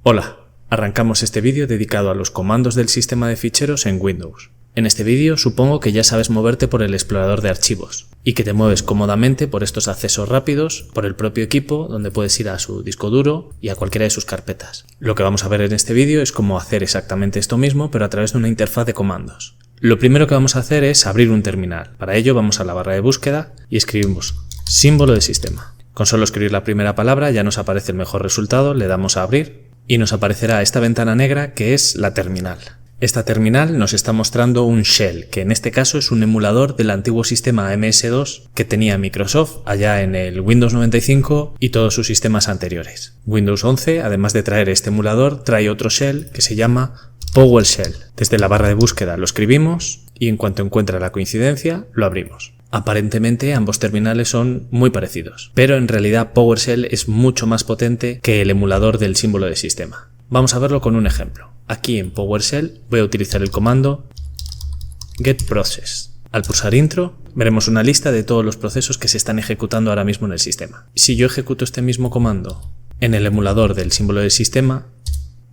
Hola, arrancamos este vídeo dedicado a los comandos del sistema de ficheros en Windows. En este vídeo supongo que ya sabes moverte por el explorador de archivos y que te mueves cómodamente por estos accesos rápidos por el propio equipo, donde puedes ir a su disco duro y a cualquiera de sus carpetas. Lo que vamos a ver en este vídeo es cómo hacer exactamente esto mismo, pero a través de una interfaz de comandos. Lo primero que vamos a hacer es abrir un terminal. Para ello vamos a la barra de búsqueda y escribimos símbolo de sistema. Con solo escribir la primera palabra ya nos aparece el mejor resultado, le damos a abrir y nos aparecerá esta ventana negra que es la terminal. Esta terminal nos está mostrando un shell, que en este caso es un emulador del antiguo sistema MS2 que tenía Microsoft allá en el Windows 95 y todos sus sistemas anteriores. Windows 11, además de traer este emulador, trae otro shell que se llama PowerShell. Desde la barra de búsqueda lo escribimos y en cuanto encuentra la coincidencia, lo abrimos. Aparentemente ambos terminales son muy parecidos, pero en realidad PowerShell es mucho más potente que el emulador del símbolo de sistema. Vamos a verlo con un ejemplo. Aquí en PowerShell voy a utilizar el comando getProcess. Al pulsar intro veremos una lista de todos los procesos que se están ejecutando ahora mismo en el sistema. Si yo ejecuto este mismo comando en el emulador del símbolo de sistema,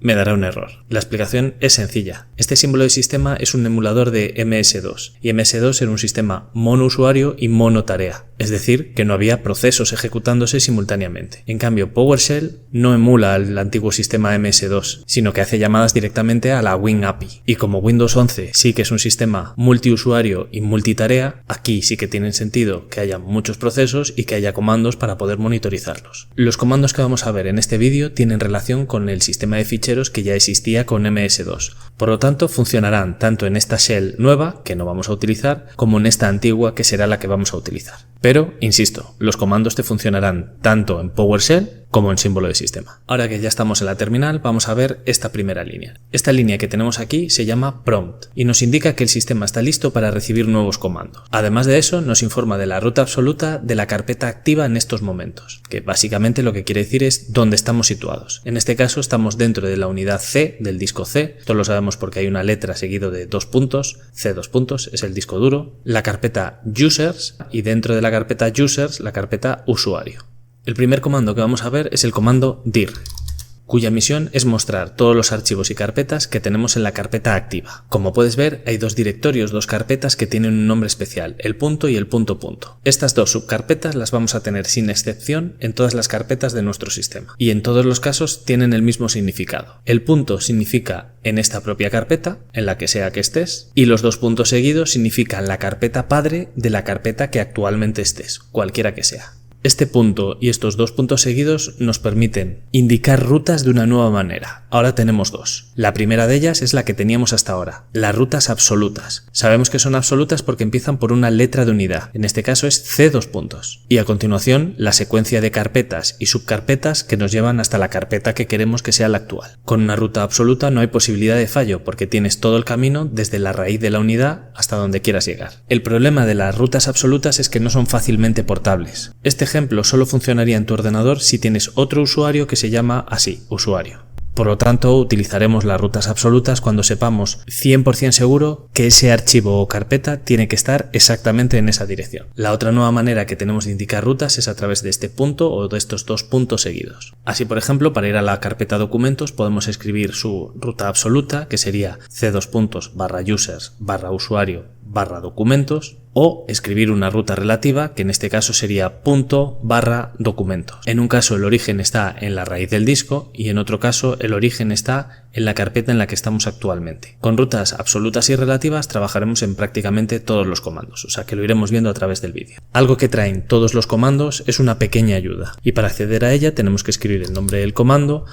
me dará un error. La explicación es sencilla. Este símbolo de sistema es un emulador de MS2 y MS2 era un sistema monousuario y monotarea, es decir, que no había procesos ejecutándose simultáneamente. En cambio, PowerShell no emula el antiguo sistema MS2, sino que hace llamadas directamente a la WinAPI. Y como Windows 11 sí que es un sistema multiusuario y multitarea, aquí sí que tiene sentido que haya muchos procesos y que haya comandos para poder monitorizarlos. Los comandos que vamos a ver en este vídeo tienen relación con el sistema de ficheros que ya existía con MS2. Por lo tanto, funcionarán tanto en esta shell nueva, que no vamos a utilizar, como en esta antigua, que será la que vamos a utilizar. Pero, insisto, los comandos te funcionarán tanto en PowerShell como en símbolo de sistema. Ahora que ya estamos en la terminal, vamos a ver esta primera línea. Esta línea que tenemos aquí se llama prompt y nos indica que el sistema está listo para recibir nuevos comandos. Además de eso, nos informa de la ruta absoluta de la carpeta activa en estos momentos, que básicamente lo que quiere decir es dónde estamos situados. En este caso estamos dentro de la unidad C del disco C, esto lo sabemos porque hay una letra seguido de dos puntos, C dos puntos, es el disco duro, la carpeta users y dentro de la carpeta users la carpeta usuario. El primer comando que vamos a ver es el comando dir, cuya misión es mostrar todos los archivos y carpetas que tenemos en la carpeta activa. Como puedes ver, hay dos directorios, dos carpetas que tienen un nombre especial, el punto y el punto punto. Estas dos subcarpetas las vamos a tener sin excepción en todas las carpetas de nuestro sistema. Y en todos los casos tienen el mismo significado. El punto significa en esta propia carpeta, en la que sea que estés, y los dos puntos seguidos significan la carpeta padre de la carpeta que actualmente estés, cualquiera que sea. Este punto y estos dos puntos seguidos nos permiten indicar rutas de una nueva manera. Ahora tenemos dos. La primera de ellas es la que teníamos hasta ahora, las rutas absolutas. Sabemos que son absolutas porque empiezan por una letra de unidad, en este caso es C dos puntos. Y a continuación, la secuencia de carpetas y subcarpetas que nos llevan hasta la carpeta que queremos que sea la actual. Con una ruta absoluta no hay posibilidad de fallo porque tienes todo el camino desde la raíz de la unidad hasta donde quieras llegar. El problema de las rutas absolutas es que no son fácilmente portables. Este ejemplo solo funcionaría en tu ordenador si tienes otro usuario que se llama así, usuario. Por lo tanto, utilizaremos las rutas absolutas cuando sepamos 100% seguro que ese archivo o carpeta tiene que estar exactamente en esa dirección. La otra nueva manera que tenemos de indicar rutas es a través de este punto o de estos dos puntos seguidos. Así, por ejemplo, para ir a la carpeta documentos podemos escribir su ruta absoluta, que sería c:/users/usuario/documentos, o escribir una ruta relativa, que en este caso sería ./documentos. En un caso el origen está en la raíz del disco y en otro caso el origen está en la carpeta en la que estamos actualmente. Con rutas absolutas y relativas trabajaremos en prácticamente todos los comandos, o sea que lo iremos viendo a través del vídeo. Algo que traen todos los comandos es una pequeña ayuda y para acceder a ella tenemos que escribir el nombre del comando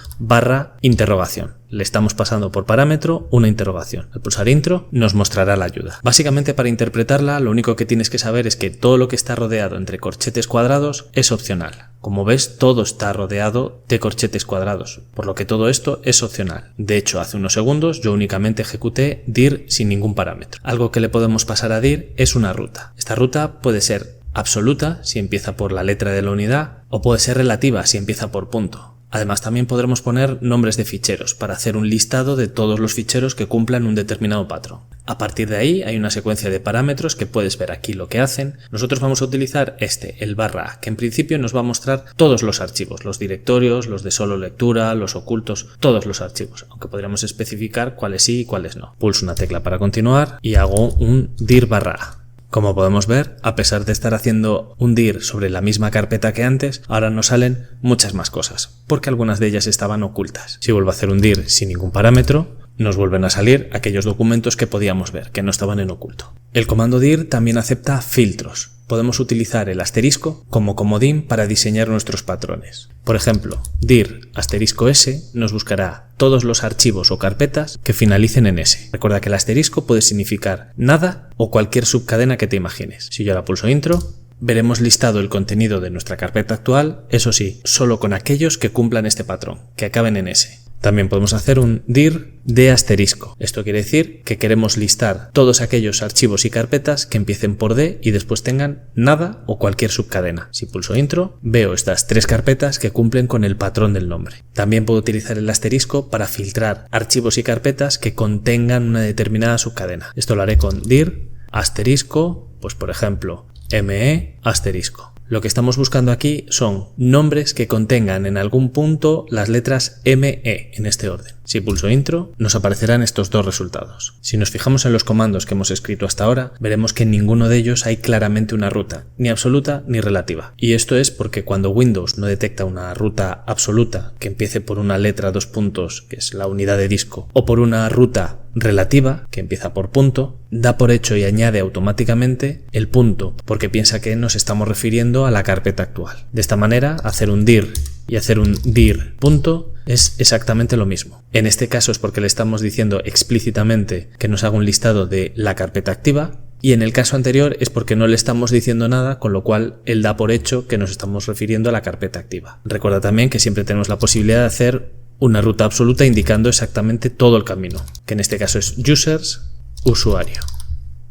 /interrogación. Le estamos pasando por parámetro una interrogación. Al pulsar intro nos mostrará la ayuda. Básicamente para interpretarla lo único que tienes que saber es que todo lo que está rodeado entre corchetes cuadrados es opcional. Como ves, todo está rodeado de corchetes cuadrados, por lo que todo esto es opcional. De hecho, hace unos segundos yo únicamente ejecuté dir sin ningún parámetro. Algo que le podemos pasar a dir es una ruta. Esta ruta puede ser absoluta si empieza por la letra de la unidad o puede ser relativa si empieza por punto. Además también podremos poner nombres de ficheros para hacer un listado de todos los ficheros que cumplan un determinado patrón. A partir de ahí hay una secuencia de parámetros que puedes ver aquí lo que hacen. Nosotros vamos a utilizar el /a, que en principio nos va a mostrar todos los archivos, los directorios, los de solo lectura, los ocultos, todos los archivos, aunque podríamos especificar cuáles sí y cuáles no. Pulso una tecla para continuar y hago un dir /a. Como podemos ver, a pesar de estar haciendo un dir sobre la misma carpeta que antes, ahora nos salen muchas más cosas, porque algunas de ellas estaban ocultas. Si vuelvo a hacer un dir sin ningún parámetro, nos vuelven a salir aquellos documentos que podíamos ver, que no estaban en oculto. El comando dir también acepta filtros. Podemos utilizar el asterisco como comodín para diseñar nuestros patrones. Por ejemplo, dir *s nos buscará todos los archivos o carpetas que finalicen en S. Recuerda que el asterisco puede significar nada o cualquier subcadena que te imagines. Si yo ahora pulso intro, veremos listado el contenido de nuestra carpeta actual, eso sí, solo con aquellos que cumplan este patrón, que acaben en S. También podemos hacer un dir de asterisco. Esto quiere decir que queremos listar todos aquellos archivos y carpetas que empiecen por D y después tengan nada o cualquier subcadena. Si pulso intro, veo estas 3 carpetas que cumplen con el patrón del nombre. También puedo utilizar el asterisco para filtrar archivos y carpetas que contengan una determinada subcadena. Esto lo haré con dir asterisco, pues por ejemplo, me asterisco. Lo que estamos buscando aquí son nombres que contengan en algún punto las letras ME en este orden. Si pulso intro, nos aparecerán estos dos resultados. Si nos fijamos en los comandos que hemos escrito hasta ahora, veremos que en ninguno de ellos hay claramente una ruta, ni absoluta ni relativa. Y esto es porque cuando Windows no detecta una ruta absoluta que empiece por una letra 2 puntos, que es la unidad de disco, o por una ruta relativa, que empieza por punto, da por hecho y añade automáticamente el punto, porque piensa que nos estamos refiriendo a la carpeta actual. De esta manera, hacer un dir y hacer un dir punto es exactamente lo mismo. En este caso es porque le estamos diciendo explícitamente que nos haga un listado de la carpeta activa, y en el caso anterior es porque no le estamos diciendo nada, con lo cual él da por hecho que nos estamos refiriendo a la carpeta activa. Recuerda también que siempre tenemos la posibilidad de hacer una ruta absoluta indicando exactamente todo el camino, que en este caso es users, usuario.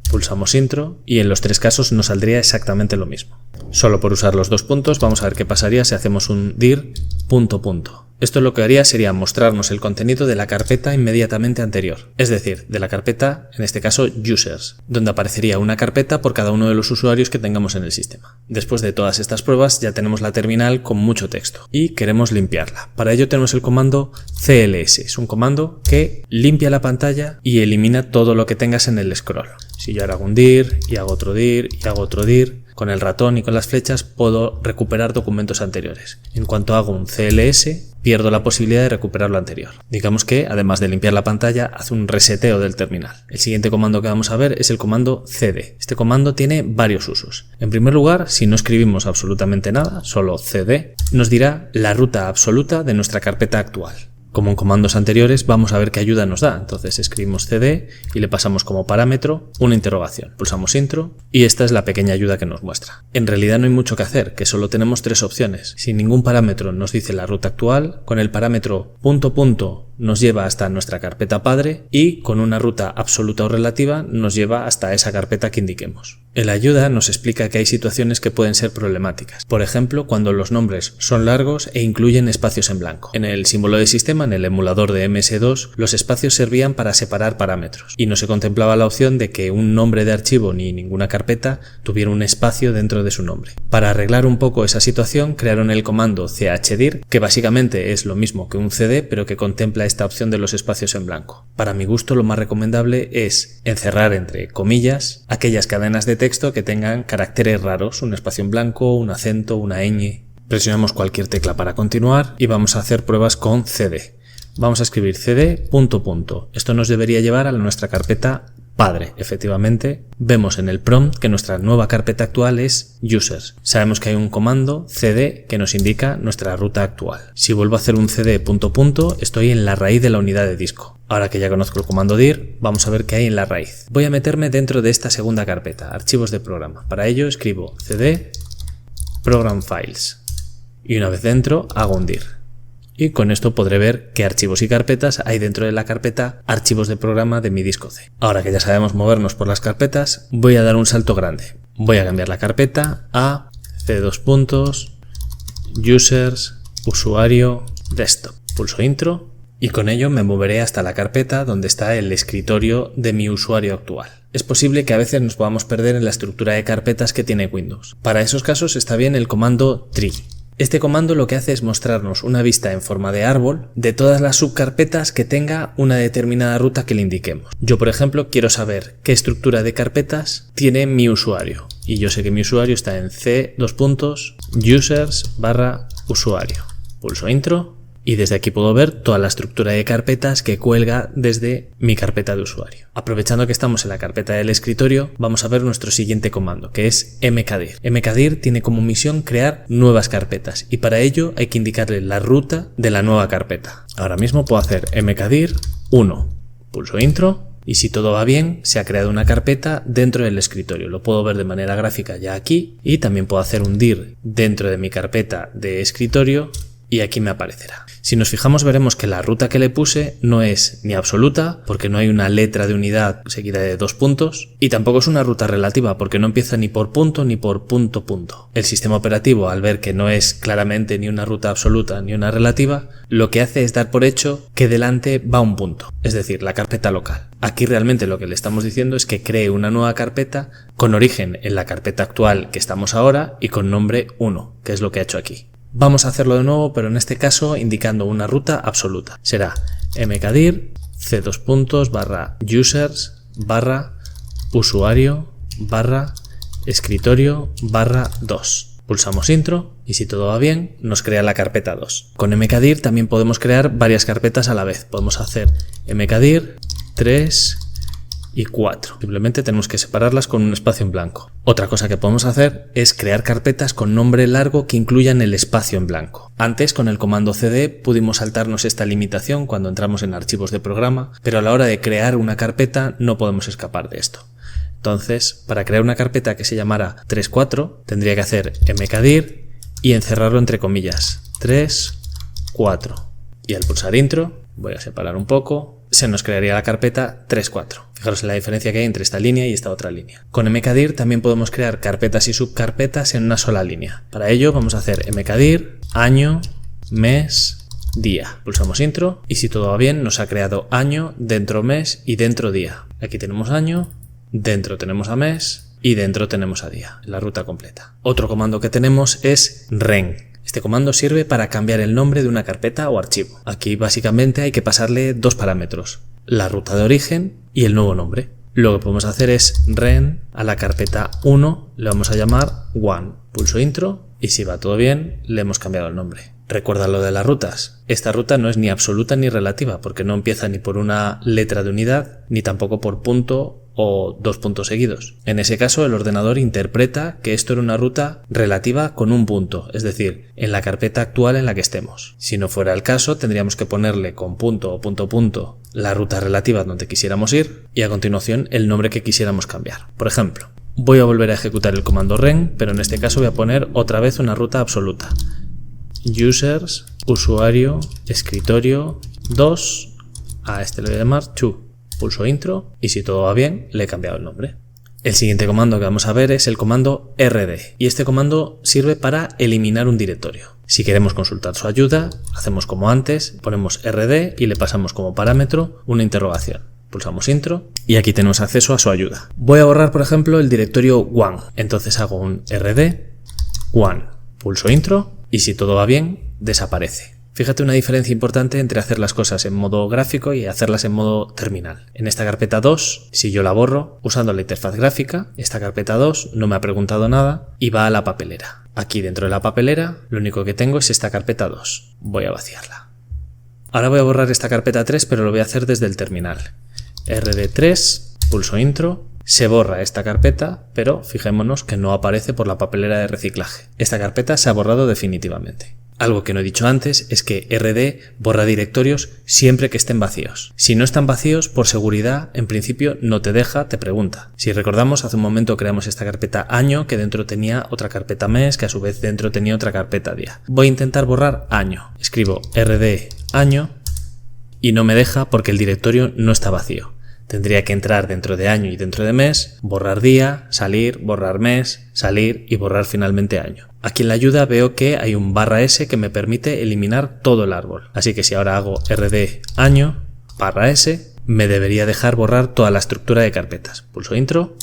Pulsamos intro y en los 3 casos nos saldría exactamente lo mismo. Solo por usar los 2 puntos vamos a ver qué pasaría si hacemos un dir punto punto. Esto lo que haría sería mostrarnos el contenido de la carpeta inmediatamente anterior, es decir, de la carpeta, en este caso users, donde aparecería una carpeta por cada uno de los usuarios que tengamos en el sistema. Después de todas estas pruebas ya tenemos la terminal con mucho texto y queremos limpiarla. Para ello tenemos el comando cls, es un comando que limpia la pantalla y elimina todo lo que tengas en el scroll. Si yo ahora hago un dir y hago otro dir y hago otro dir, con el ratón y con las flechas puedo recuperar documentos anteriores. En cuanto hago un cls, pierdo la posibilidad de recuperar lo anterior. Digamos que, además de limpiar la pantalla, hace un reseteo del terminal. El siguiente comando que vamos a ver es el comando cd. Este comando tiene varios usos. En primer lugar, si no escribimos absolutamente nada, solo cd, nos dirá la ruta absoluta de nuestra carpeta actual. Como en comandos anteriores, vamos a ver qué ayuda nos da. Entonces escribimos cd y le pasamos como parámetro una interrogación. Pulsamos intro y esta es la pequeña ayuda que nos muestra. En realidad no hay mucho que hacer, que solo tenemos 3 opciones. Si ningún parámetro nos dice la ruta actual, con el parámetro punto punto nos lleva hasta nuestra carpeta padre y con una ruta absoluta o relativa nos lleva hasta esa carpeta que indiquemos. El ayuda nos explica que hay situaciones que pueden ser problemáticas. Por ejemplo, cuando los nombres son largos e incluyen espacios en blanco. En el símbolo de sistema, en el emulador de MS2, los espacios servían para separar parámetros y no se contemplaba la opción de que un nombre de archivo ni ninguna carpeta tuviera un espacio dentro de su nombre. Para arreglar un poco esa situación, crearon el comando chdir, que básicamente es lo mismo que un cd, pero que contempla esta opción de los espacios en blanco. Para mi gusto, lo más recomendable es encerrar entre comillas aquellas cadenas de texto que tengan caracteres raros, un espacio en blanco, un acento, una ñ. Presionamos cualquier tecla para continuar y vamos a hacer pruebas con cd. Vamos a escribir cd punto punto. Esto nos debería llevar a nuestra carpeta padre. Efectivamente, vemos en el prompt que nuestra nueva carpeta actual es users. Sabemos que hay un comando cd que nos indica nuestra ruta actual. Si vuelvo a hacer un cd punto punto, estoy en la raíz de la unidad de disco. Ahora que ya conozco el comando dir, vamos a ver qué hay en la raíz. Voy a meterme dentro de esta segunda carpeta, archivos de programa. Para ello escribo cd program files y una vez dentro hago un dir. Y con esto podré ver qué archivos y carpetas hay dentro de la carpeta archivos de programa de mi disco C. Ahora que ya sabemos movernos por las carpetas, voy a dar un salto grande. Voy a cambiar la carpeta a c2 puntos, users, usuario, desktop. Pulso intro y con ello me moveré hasta la carpeta donde está el escritorio de mi usuario actual. Es posible que a veces nos podamos perder en la estructura de carpetas que tiene Windows. Para esos casos está bien el comando tree. Este comando lo que hace es mostrarnos una vista en forma de árbol de todas las subcarpetas que tenga una determinada ruta que le indiquemos. Yo, por ejemplo, quiero saber qué estructura de carpetas tiene mi usuario. Y yo sé que mi usuario está en c:users/usuario. Pulso intro. Y desde aquí puedo ver toda la estructura de carpetas que cuelga desde mi carpeta de usuario. Aprovechando que estamos en la carpeta del escritorio, vamos a ver nuestro siguiente comando, que es mkdir. Mkdir tiene como misión crear nuevas carpetas y para ello hay que indicarle la ruta de la nueva carpeta. Ahora mismo puedo hacer mkdir 1. Pulso intro. Y si todo va bien, se ha creado una carpeta dentro del escritorio. Lo puedo ver de manera gráfica ya aquí y también puedo hacer un dir dentro de mi carpeta de escritorio y aquí me aparecerá. Si nos fijamos veremos que la ruta que le puse no es ni absoluta porque no hay una letra de unidad seguida de 2 puntos y tampoco es una ruta relativa porque no empieza ni por punto ni por punto punto. El sistema operativo, al ver que no es claramente ni una ruta absoluta ni una relativa, lo que hace es dar por hecho que delante va un punto, es decir, la carpeta local. Aquí realmente lo que le estamos diciendo es que cree una nueva carpeta con origen en la carpeta actual que estamos ahora y con nombre 1, que es lo que ha hecho aquí. Vamos a hacerlo de nuevo, pero en este caso indicando una ruta absoluta. Será mkdir c:/users/usuario/escritorio/2. Pulsamos intro y si todo va bien nos crea la carpeta 2. Con mkdir también podemos crear varias carpetas a la vez. Podemos hacer mkdir 3 y 4. Simplemente tenemos que separarlas con un espacio en blanco. Otra cosa que podemos hacer es crear carpetas con nombre largo que incluyan el espacio en blanco. Antes con el comando cd pudimos saltarnos esta limitación cuando entramos en archivos de programa, pero a la hora de crear una carpeta no podemos escapar de esto. Entonces, para crear una carpeta que se llamara 3.4 tendría que hacer mkdir y encerrarlo entre comillas 3.4 y al pulsar intro, voy a separar un poco, se nos crearía la carpeta 3.4. Fijaros en la diferencia que hay entre esta línea y esta otra línea. Con mkdir también podemos crear carpetas y subcarpetas en una sola línea. Para ello vamos a hacer mkdir año, mes, día. Pulsamos intro y si todo va bien nos ha creado año, dentro mes y dentro día. Aquí tenemos año, dentro tenemos a mes y dentro tenemos a día, la ruta completa. Otro comando que tenemos es ren. Este comando sirve para cambiar el nombre de una carpeta o archivo. Aquí básicamente hay que pasarle dos parámetros, la ruta de origen y el nuevo nombre. Lo que podemos hacer es ren a la carpeta 1, le vamos a llamar one. Pulso intro y si va todo bien le hemos cambiado el nombre. Recuerda lo de las rutas. Esta ruta no es ni absoluta ni relativa porque no empieza ni por una letra de unidad ni tampoco por punto o dos puntos seguidos. En ese caso el ordenador interpreta que esto era una ruta relativa con un punto, es decir, en la carpeta actual en la que estemos. Si no fuera el caso tendríamos que ponerle con punto o punto punto la ruta relativa donde quisiéramos ir y a continuación el nombre que quisiéramos cambiar. Por ejemplo, voy a volver a ejecutar el comando ren, pero en este caso voy a poner otra vez una ruta absoluta. Users, usuario, escritorio, 2, a este le voy a llamar 2. Pulso intro y si todo va bien le he cambiado el nombre. El siguiente comando que vamos a ver es el comando rd y este comando sirve para eliminar un directorio. Si queremos consultar su ayuda, hacemos como antes, ponemos rd y le pasamos como parámetro una interrogación. Pulsamos intro y aquí tenemos acceso a su ayuda. Voy a borrar por ejemplo el directorio one, entonces hago un rd one, pulso intro y si todo va bien desaparece. Fíjate una diferencia importante entre hacer las cosas en modo gráfico y hacerlas en modo terminal. En esta carpeta 2, si yo la borro usando la interfaz gráfica, esta carpeta 2 no me ha preguntado nada y va a la papelera. Aquí dentro de la papelera lo único que tengo es esta carpeta 2. Voy a vaciarla. Ahora voy a borrar esta carpeta 3 pero lo voy a hacer desde el terminal. rd3, pulso intro. Se borra esta carpeta, pero fijémonos que no aparece por la papelera de reciclaje. Esta carpeta se ha borrado definitivamente. Algo que no he dicho antes es que rd borra directorios siempre que estén vacíos. Si no están vacíos, por seguridad, en principio no te deja, te pregunta. Si recordamos, hace un momento creamos esta carpeta año que dentro tenía otra carpeta mes que a su vez dentro tenía otra carpeta día. Voy a intentar borrar año. Escribo rd año y no me deja porque el directorio no está vacío. Tendría que entrar dentro de año y dentro de mes, borrar día, salir, borrar mes, salir y borrar finalmente año. Aquí en la ayuda veo que hay un /s que me permite eliminar todo el árbol. Así que si ahora hago rd año, /s, me debería dejar borrar toda la estructura de carpetas. Pulso intro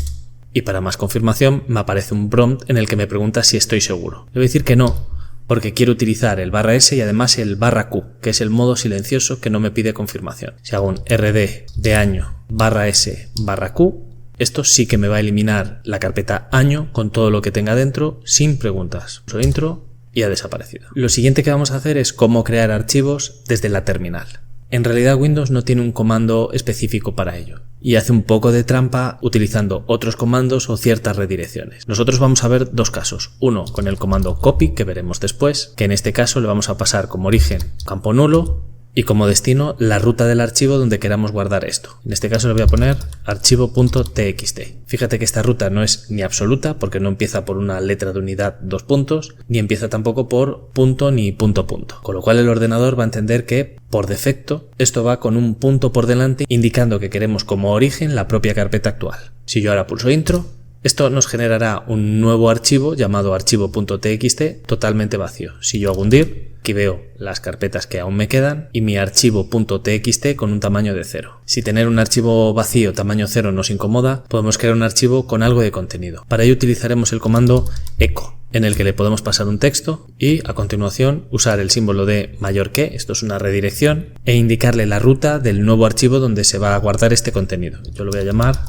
y para más confirmación me aparece un prompt en el que me pregunta si estoy seguro. Le voy a decir que no, porque quiero utilizar el /s y además el /q, que es el modo silencioso que no me pide confirmación. Si hago un rd de año /s /q, esto sí que me va a eliminar la carpeta año con todo lo que tenga dentro sin preguntas. Pulso intro y ha desaparecido. Lo siguiente que vamos a hacer es cómo crear archivos desde la terminal. En realidad Windows no tiene un comando específico para ello y hace un poco de trampa utilizando otros comandos o ciertas redirecciones. Nosotros vamos a ver dos casos. Uno con el comando copy, que veremos después, que en este caso le vamos a pasar como origen campo nulo y como destino la ruta del archivo donde queramos guardar esto. En este caso le voy a poner archivo.txt. Fíjate que esta ruta no es ni absoluta porque no empieza por una letra de unidad dos puntos, ni empieza tampoco por punto ni punto punto. Con lo cual el ordenador va a entender que por defecto esto va con un punto por delante indicando que queremos como origen la propia carpeta actual. Si yo ahora pulso intro, esto nos generará un nuevo archivo llamado archivo.txt totalmente vacío. Si yo hago un dir, aquí veo las carpetas que aún me quedan y mi archivo.txt con un tamaño de 0. Si tener un archivo vacío tamaño 0 nos incomoda, podemos crear un archivo con algo de contenido. Para ello utilizaremos el comando echo, en el que le podemos pasar un texto y a continuación usar el símbolo de mayor que, esto es una redirección, e indicarle la ruta del nuevo archivo donde se va a guardar este contenido. Yo lo voy a llamar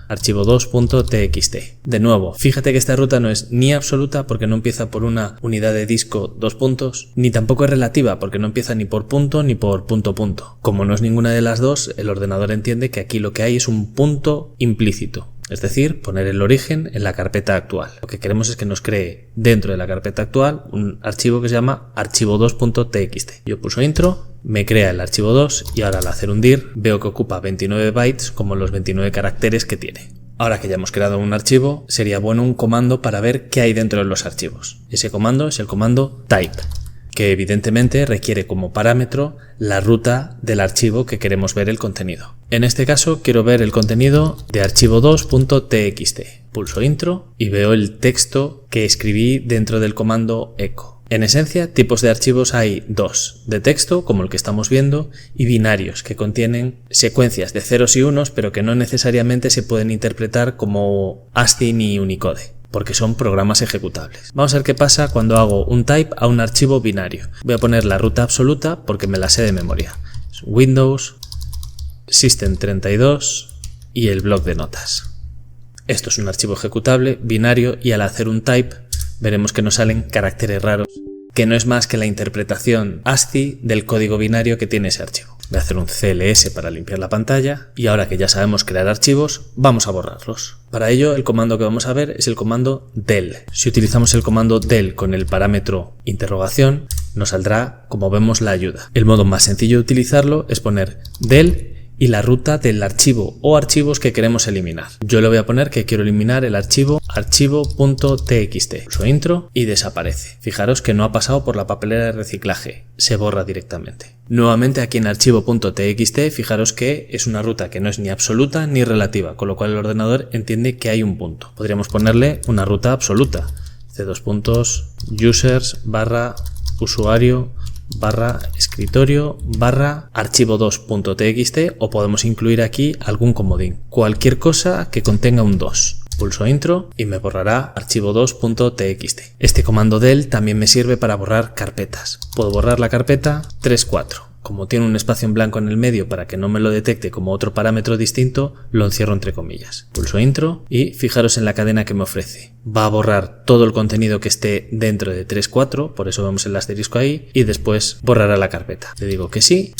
archivo2.txt. De nuevo, fíjate que esta ruta no es ni absoluta porque no empieza por una unidad de disco dos puntos, ni tampoco es relativa porque no empieza ni por punto ni por punto punto. Como no es ninguna de las dos, el ordenador entiende que aquí lo que hay es un punto implícito. Es decir, poner el origen en la carpeta actual. Lo que queremos es que nos cree dentro de la carpeta actual un archivo que se llama archivo2.txt. Yo pulso intro, me crea el archivo 2 y ahora al hacer un dir veo que ocupa 29 bytes como los 29 caracteres que tiene. Ahora que ya hemos creado un archivo, sería bueno un comando para ver qué hay dentro de los archivos. Ese comando es el comando type, que evidentemente requiere como parámetro la ruta del archivo que queremos ver el contenido. En este caso quiero ver el contenido de archivo2.txt. Pulso intro y veo el texto que escribí dentro del comando echo. En esencia, tipos de archivos hay dos, de texto, como el que estamos viendo, y binarios, que contienen secuencias de ceros y unos, pero que no necesariamente se pueden interpretar como ASCII ni Unicode, porque son programas ejecutables. Vamos a ver qué pasa cuando hago un type a un archivo binario. Voy a poner la ruta absoluta porque me la sé de memoria. Windows, System32 y el bloc de notas. Esto es un archivo ejecutable binario y al hacer un type veremos que nos salen caracteres raros, que no es más que la interpretación ASCII del código binario que tiene ese archivo. Voy a hacer un CLS para limpiar la pantalla y ahora que ya sabemos crear archivos, vamos a borrarlos. Para ello, el comando que vamos a ver es el comando del. Si utilizamos el comando del con el parámetro interrogación, nos saldrá, como vemos, la ayuda. El modo más sencillo de utilizarlo es poner del y la ruta del archivo o archivos que queremos eliminar. Yo le voy a poner que quiero eliminar el archivo archivo.txt. Pulso intro y desaparece. Fijaros que no ha pasado por la papelera de reciclaje, se borra directamente. Nuevamente aquí en archivo.txt, fijaros que es una ruta que no es ni absoluta ni relativa, con lo cual el ordenador entiende que hay un punto. Podríamos ponerle una ruta absoluta, users /usuario /escritorio /archivo2.txt o podemos incluir aquí algún comodín, cualquier cosa que contenga un 2. Pulso intro y me borrará archivo2.txt. Este comando del también me sirve para borrar carpetas. Puedo borrar la carpeta 34. Como tiene un espacio en blanco en el medio para que no me lo detecte como otro parámetro distinto, lo encierro entre comillas. Pulso intro y fijaros en la cadena que me ofrece. Va a borrar todo el contenido que esté dentro de 3.4, por eso vemos el asterisco ahí, y después borrará la carpeta. Le digo que sí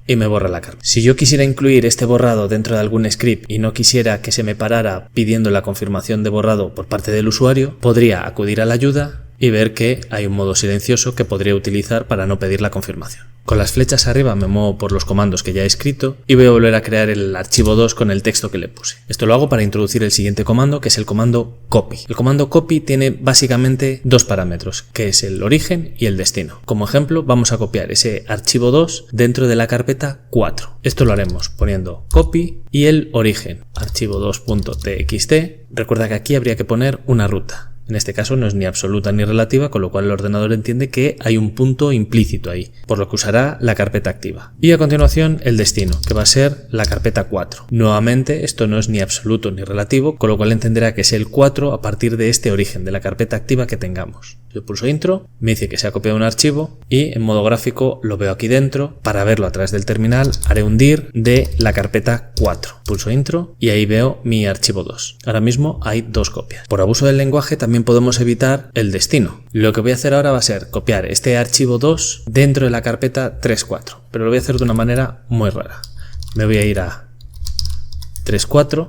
y me borra la carpeta. Si yo quisiera incluir este borrado dentro de algún script y no quisiera que se me parara pidiendo la confirmación de borrado por parte del usuario, podría acudir a la ayuda y ver que hay un modo silencioso que podría utilizar para no pedir la confirmación. Con las flechas arriba me muevo por los comandos que ya he escrito y voy a volver a crear el archivo 2 con el texto que le puse. Esto lo hago para introducir el siguiente comando, que es el comando copy. El comando copy tiene básicamente dos parámetros, que es el origen y el destino. Como ejemplo, vamos a copiar ese archivo 2 dentro de la carpeta 4. Esto lo haremos poniendo copy y el origen, archivo2.txt. Recuerda que aquí habría que poner una ruta. En este caso no es ni absoluta ni relativa, con lo cual el ordenador entiende que hay un punto implícito ahí, por lo que usará la carpeta activa. Y a continuación el destino, que va a ser la carpeta 4. Nuevamente esto no es ni absoluto ni relativo, con lo cual entenderá que es el 4 a partir de este origen, de la carpeta activa que tengamos. Yo pulso intro, me dice que se ha copiado un archivo y en modo gráfico lo veo aquí dentro. Para verlo a través del terminal haré un dir de la carpeta 4. Pulso intro y ahí veo mi archivo 2. Ahora mismo hay dos copias. Por abuso del lenguaje también podemos evitar el destino. Lo que voy a hacer ahora va a ser copiar este archivo 2 dentro de la carpeta 3.4, pero lo voy a hacer de una manera muy rara. Me voy a ir a 3.4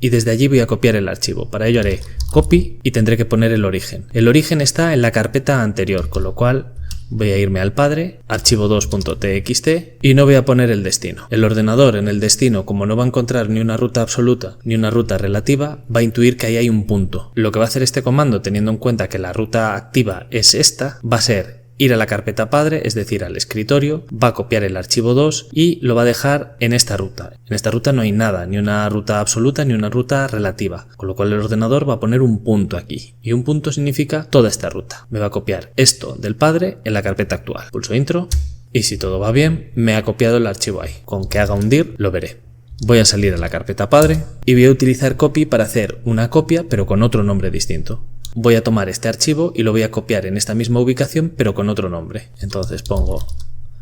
y desde allí voy a copiar el archivo. Para ello haré copy y tendré que poner el origen. El origen está en la carpeta anterior, con lo cual voy a irme al padre, archivo2.txt y no voy a poner el destino. El ordenador en el destino, como no va a encontrar ni una ruta absoluta ni una ruta relativa, va a intuir que ahí hay un punto. Lo que va a hacer este comando, teniendo en cuenta que la ruta activa es esta, va a ser ir a la carpeta padre, es decir, al escritorio, va a copiar el archivo 2 y lo va a dejar en esta ruta. En esta ruta no hay nada, ni una ruta absoluta ni una ruta relativa, con lo cual el ordenador va a poner un punto aquí. Y un punto significa toda esta ruta. Me va a copiar esto del padre en la carpeta actual. Pulso intro y si todo va bien, me ha copiado el archivo ahí. Con que haga un dir lo veré. Voy a salir a la carpeta padre y voy a utilizar copy para hacer una copia pero con otro nombre distinto. Voy a tomar este archivo y lo voy a copiar en esta misma ubicación pero con otro nombre. Entonces pongo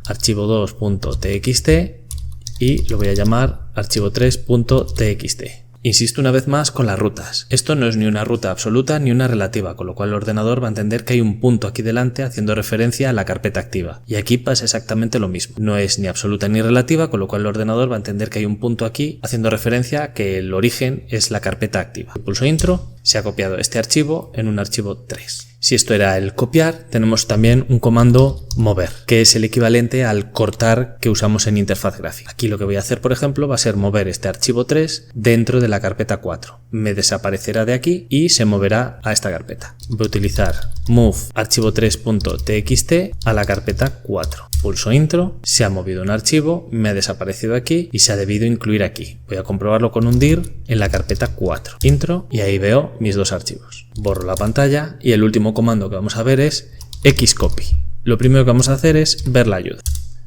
archivo2.txt y lo voy a llamar archivo3.txt. Insisto una vez más con las rutas. Esto no es ni una ruta absoluta ni una relativa, con lo cual el ordenador va a entender que hay un punto aquí delante haciendo referencia a la carpeta activa. Y aquí pasa exactamente lo mismo. No es ni absoluta ni relativa, con lo cual el ordenador va a entender que hay un punto aquí haciendo referencia a que el origen es la carpeta activa. Pulso intro, se ha copiado este archivo en un archivo 3. Si esto era el copiar, tenemos también un comando mover, que es el equivalente al cortar que usamos en interfaz gráfica. Aquí lo que voy a hacer, por ejemplo, va a ser mover este archivo 3 dentro de la carpeta 4. Me desaparecerá de aquí y se moverá a esta carpeta. Voy a utilizar move archivo3.txt a la carpeta 4. Pulso intro, se ha movido un archivo, me ha desaparecido aquí y se ha debido incluir aquí. Voy a comprobarlo con un dir en la carpeta 4. Intro y ahí veo mis dos archivos. Borro la pantalla y el último comando que vamos a ver es xcopy. Lo primero que vamos a hacer es ver la ayuda.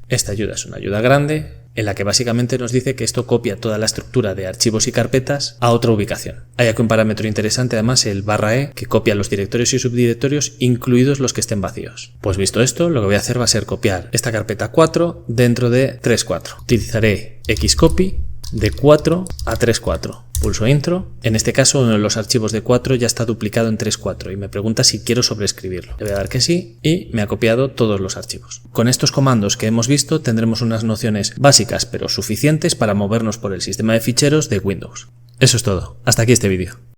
Esta ayuda es una ayuda grande en la que básicamente nos dice que esto copia toda la estructura de archivos y carpetas a otra ubicación. Hay aquí un parámetro interesante además, el ¡e, que copia los directorios y subdirectorios incluidos los que estén vacíos. Pues visto esto, lo que voy a hacer va a ser copiar esta carpeta 4 dentro de 3.4. Utilizaré xcopy de 4 a 3.4. Pulso intro. En este caso uno de los archivos de 4 ya está duplicado en 3.4 y me pregunta si quiero sobreescribirlo. Le voy a dar que sí y me ha copiado todos los archivos. Con estos comandos que hemos visto tendremos unas nociones básicas pero suficientes para movernos por el sistema de ficheros de Windows. Eso es todo. Hasta aquí este vídeo.